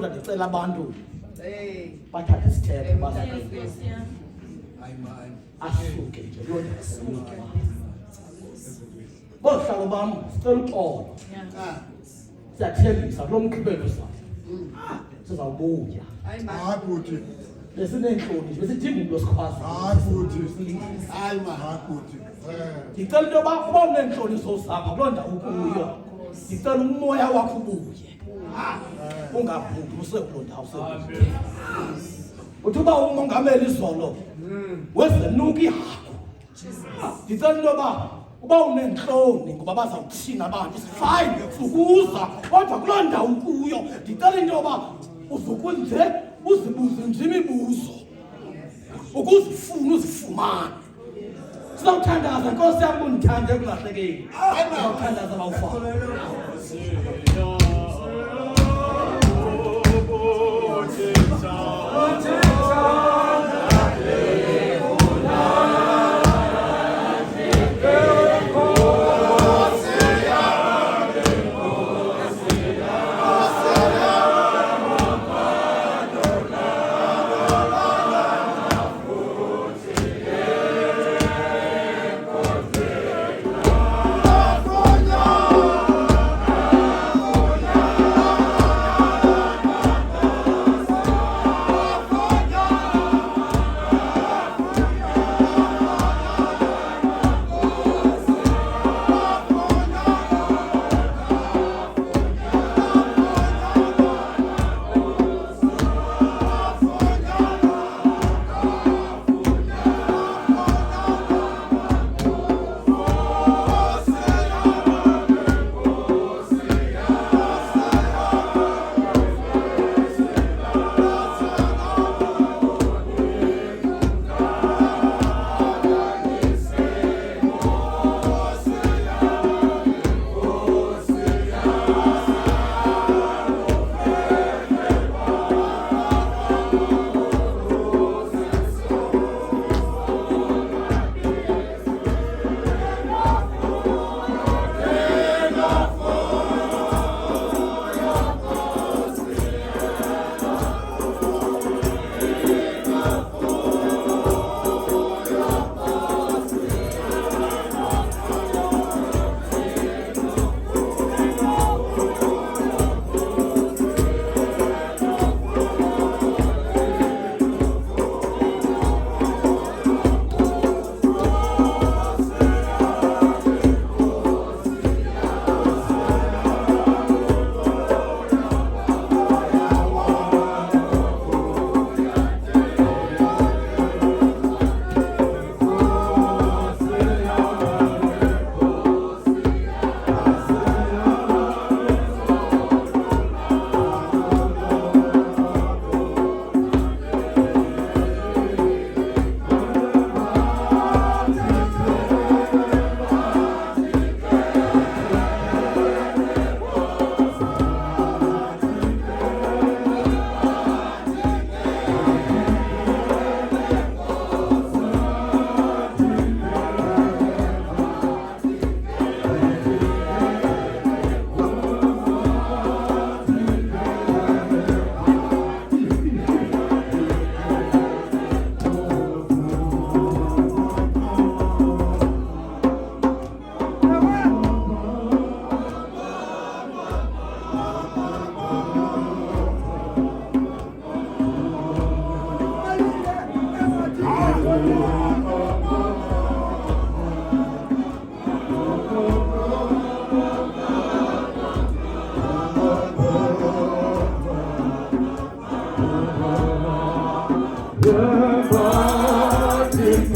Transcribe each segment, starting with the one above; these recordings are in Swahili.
kodwa ndicela abantu bathathe isithembu asuke nje loo nto asuke. Bohlalo bam sicela uxolo, siyathembisa kulo mgqibelo sizawubuya. Hayi bhuti. Besineentloni nje besidinga umntu osikhwazi. Hayi bhuti. Hayi ma. Hayi bhuti. Ndicela into yoba uba uneentloni zozama kuloo ndawo ukuyo, ndicela umoya wakho ubuye. Ungabhudi usekuloo ndawo usebuye. Uthi uba umongameli izolo wezenuka ihagu, ndicela into yoba uba uneentloni ngoba bazawuthina abantu fine sukuza, kodwa kuloo ndawo ukuyo ndicela into yoba uzukunje uzibuze nje imibuzo ukuze ufune uzifumane. Sizawuthandaza Nkosi yam undithande ekulahlekeni. Sizawuthandaza bawufana.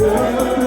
Yeah.